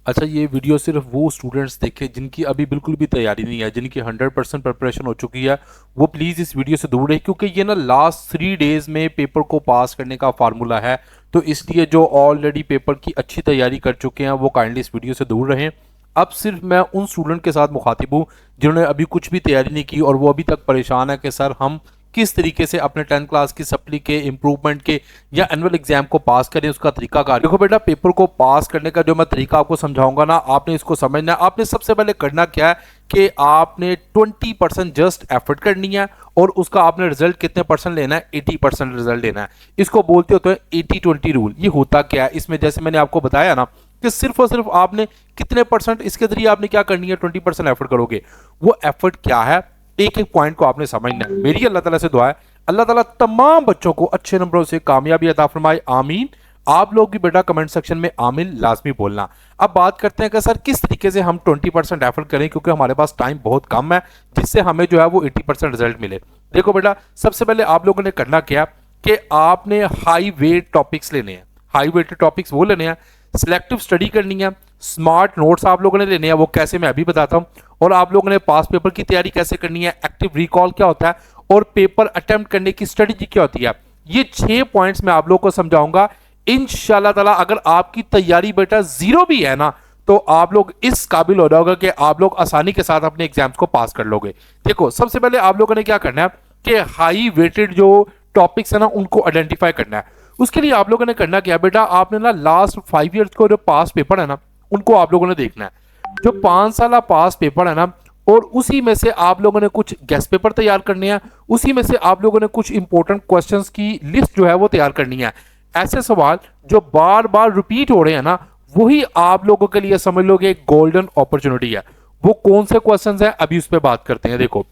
अच्छा, ये वीडियो सिर्फ वो स्टूडेंट्स देखें जिनकी अभी बिल्कुल भी तैयारी नहीं है, जिनकी 100% प्रिपरेशन हो चुकी है, वो प्लीज़ इस वीडियो से दूर रहे, क्योंकि ये ना लास्ट 3 डेज़ में पेपर को पास करने का फार्मूला है। तो इसलिए जो ऑलरेडी पेपर की अच्छी तैयारी कर चुके हैं वो काइंडली इस वीडियो से दूर रहें। अब सिर्फ मैं उन स्टूडेंट के साथ मुखातिब हूँ जिन्होंने अभी कुछ भी तैयारी नहीं की और वो अभी तक परेशान है कि सर हम किस तरीके से अपने 10th क्लास की सप्ली के इम्प्रूवमेंट के या एनुअल एग्जाम को पास करें, उसका तरीका कार। देखो बेटा, पेपर को पास करने का जो मैं तरीका आपको समझाऊंगा ना, आपने इसको समझना है। आपने सबसे पहले करना क्या है कि आपने 20% जस्ट एफर्ट करनी है और उसका आपने रिजल्ट कितने परसेंट लेना है, 80% रिजल्ट लेना है। इसको बोलते होते हैं 80-20 रूल। ये होता क्या है इसमें, जैसे मैंने आपको बताया ना कि सिर्फ और सिर्फ आपने कितने परसेंट इसके जरिए आपने क्या करनी है, 20% एफर्ट करोगे। वो एफर्ट क्या है, एक एक पॉइंट को आपने समझना है। मेरी अल्लाह ताला से दुआ है, अल्लाह ताला तमाम बच्चों को अच्छे नंबरों से कामयाबी अता फरमाए, आमीन। आप लोग भी बेटा कमेंट सेक्शन में आमीन लाजमी बोलना। अब बात करते हैं कि सर किस तरीके से हम 20% एफर्ट करें, क्योंकि हमारे पास टाइम बहुत कम है जिससे हमें जो है वो 80% रिजल्ट मिले। देखो बेटा, सबसे पहले आप लोगों ने करना क्या कि आपने हाई वेट टॉपिक्स लेने हैं। हाई वेटेड टॉपिक्स वो लेने हैं, सिलेक्टिव स्टडी करनी है, स्मार्ट नोट्स आप लोगों ने लेने हैं। वो कैसे मैं अभी बताता हूँ। और आप लोगों ने पास पेपर की तैयारी कैसे करनी है, एक्टिव रिकॉल क्या होता है और पेपर अटेम्प्ट करने की स्ट्रेटजी क्या होती है, ये 6 पॉइंट्स मैं आप लोगों को समझाऊंगा इंशाल्लाह ताला। अगर आपकी तैयारी बेटा जीरो भी है ना, तो आप लोग इस काबिल हो जाओगे कि आप लोग आसानी के साथ अपने एग्जाम्स को पास कर लोगे। देखो, सबसे पहले आप लोगों ने क्या करना है कि हाई वेटेड जो टॉपिक्स है ना उनको आइडेंटिफाई करना है। उसके लिए आप लोगों ने करना क्या बेटा, आपने ना लास्ट 5 ईयर्स को जो पास पेपर है ना उनको आप लोगों ने देखना है। जो 5 साल पास पेपर है ना, और उसी में से आप लोगों ने कुछ गेस्ट पेपर तैयार करने हैं, उसी में से आप लोगों ने कुछ इंपॉर्टेंट क्वेश्चंस की लिस्ट जो है वो तैयार करनी है। ऐसे सवाल जो बार बार रिपीट हो रहे हैं ना, वही आप लोगों के लिए समझ लो कि एक गोल्डन अपॉर्चुनिटी है। वो कौन से क्वेश्चंस हैं अभी उस पर बात करते हैं। देखो,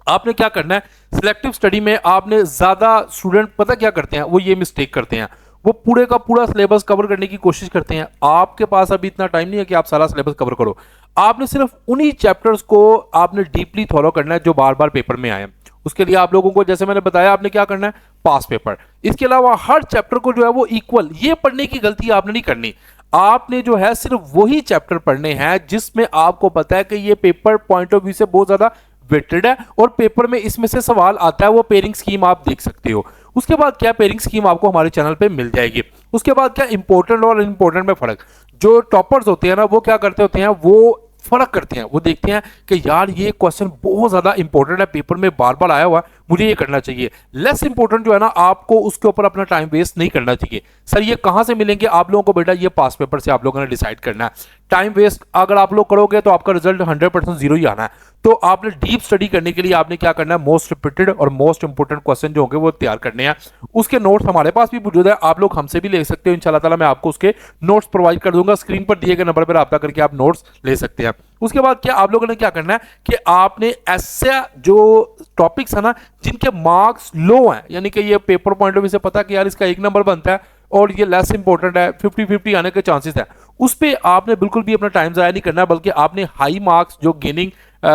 आपने क्या करना है, सिलेक्टिव स्टडी में आपने ज्यादा स्टूडेंट पता क्या करते हैं, वो ये मिस्टेक करते हैं, वो पूरे का पूरा सिलेबस कवर करने की कोशिश करते हैं। आपके पास अभी इतना टाइम नहीं है कि आप सारा सिलेबस कवर करो। आपने सिर्फ उन्हीं चैप्टर्स को आपने डीपली फॉलो करना है जो बार बार पेपर में आए हैं। उसके लिए आप लोगों को, जैसे मैंने बताया, आपने क्या करना है, पास पेपर। इसके अलावा हर चैप्टर को जो है वो इक्वल, ये पढ़ने की गलती आपने नहीं करनी। आपने जो है सिर्फ वही चैप्टर पढ़ने हैं जिसमें आपको पता है कि ये पेपर पॉइंट ऑफ व्यू से बहुत ज्यादा वेटेड है और पेपर में इसमें से सवाल आता है। वो पेयरिंग स्कीम आप देख सकते हो। उसके बाद क्या, पेयरिंग स्कीम आपको हमारे चैनल पे मिल जाएगी। उसके बाद क्या, इंपॉर्टेंट और इम्पोर्टेंट में फर्क। जो टॉपर्स होते हैं ना, वो क्या करते होते हैं, वो फर्क करते हैं। वो देखते हैं कि यार ये क्वेश्चन बहुत ज्यादा इंपॉर्टेंट है, पेपर में बार बार आया हुआ, मुझे ये करना चाहिए। लेस इंपॉर्टेंट जो है ना, आपको उसके ऊपर अपना टाइम वेस्ट नहीं करना चाहिए। सर ये कहां से मिलेंगे आप लोगों को बेटा, ये पास पेपर से आप लोगों ने डिसाइड करना है। टाइम वेस्ट अगर आप लोग करोगे तो आपका रिजल्ट 100% जीरो ही आना है। तो आपने डीप स्टडी करने के लिए आपने क्या करना है, मोस्ट रिपीटेड और मोस्ट इंपोर्टेंट क्वेश्चन जो होंगे वो तैयार करने हैं। उसके नोट्स हमारे पास भी मौजूद है, आप लोग हमसे भी ले सकते हो। इंशाल्लाह ताला मैं आपको उसके नोट्स प्रोवाइड कर दूंगा। स्क्रीन पर दिए गए नंबर पर रब्ता करके आप नोट्स ले सकते हैं। उसके बाद क्या, आप लोगों ने क्या करना है कि आपने ऐसे जो टॉपिक्स है ना जिनके मार्क्स लो हैं, यानी कि ये पेपर पॉइंट ऑफ व्यू से पता है कि यार इसका 1 नंबर बनता है और ये लेस इंपॉर्टेंट है, 50-50 आने के चांसेस है, उस पर आपने बिल्कुल भी अपना टाइम जाया नहीं करना, बल्कि आपने हाई मार्क्स जो गेनिंग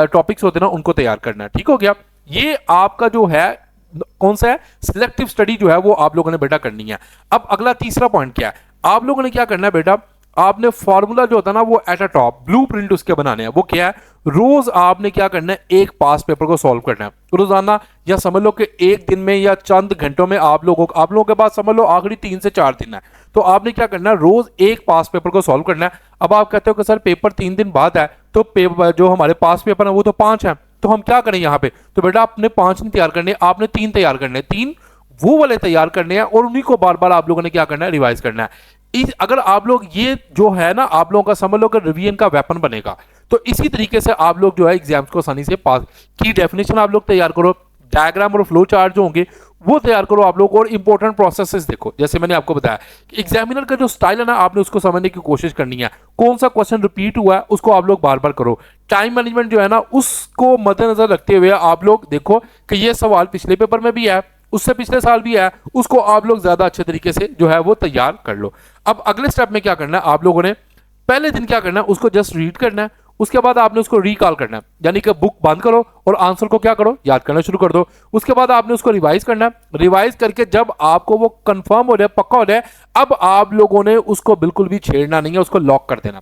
टॉपिक्स होते हैं ना उनको तैयार करना है। ठीक हो गया। ये आपका जो है कौन सा है, सिलेक्टिव स्टडी जो है वो आप लोगों ने बेटा करनी है। अब अगला तीसरा पॉइंट क्या है, आप लोगों ने क्या करना है बेटा, आपने फॉर्मूला जो होता है ना वो एट अ टॉप ब्लूप्रिंट उसके बनाने हैं। वो क्या है, रोज आपने क्या करना है, एक पास पेपर को सॉल्व करना है रोजाना, या समझ लो कि एक दिन में या चंद घंटों में आप लोगों के पास समझ लो आखिरी 3 से 4 दिन है, तो आपने क्या करना है, रोज एक पास पेपर को सॉल्व करना है। अब आप कहते हो कि सर पेपर 3 दिन बाद है, तो पेपर जो हमारे पास पेपर है वो तो 5 है, तो हम क्या करें यहाँ पे, तो बेटा आपने 5 नहीं तैयार करने, आपने 3 तैयार करने, 3 वो वाले तैयार करने हैं और उन्हीं को बार बार आप लोगों ने क्या करना है, रिवाइज करना है। अगर आप लोग ये जो है ना, आप लोगों का समझ लो कि रिवीजन का वेपन बनेगा। तो इसी तरीके से आप लोग जो है एग्जाम्स को आसानी से पास की डेफिनेशन आप लोग तैयार करो, डायग्राम और फ्लो चार्ट जो होंगे वो तैयार करो आप लोग, और इंपॉर्टेंट प्रोसेसेस देखो। जैसे मैंने आपको बताया कि एग्जामिनर का जो स्टाइल है ना, आपने उसको समझने की कोशिश करनी है। कौन सा क्वेश्चन रिपीट हुआ है उसको आप लोग बार बार करो। टाइम मैनेजमेंट जो है ना, उसको मद्देनजर रखते हुए आप लोग देखो कि ये सवाल पिछले पेपर में भी है, उससे पिछले साल भी है, उसको आप लोग ज्यादा अच्छे तरीके से जो है वो तैयार कर लो। अब अगले स्टेप में क्या करना है, आप लोगों ने पहले दिन क्या करना है, उसको जस्ट रीड करना है। उसके बाद आपने उसको रिकॉल करना है, यानी कि बुक बंद करो और आंसर को क्या करो, याद करना शुरू कर दो। उसके बाद आपने उसको रिवाइज करना है। रिवाइज करके जब आपको वो कंफर्म हो जाए, पक्का हो जाए, अब आप लोगों ने उसको बिल्कुल भी छेड़ना नहीं है, उसको लॉक कर देना।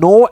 9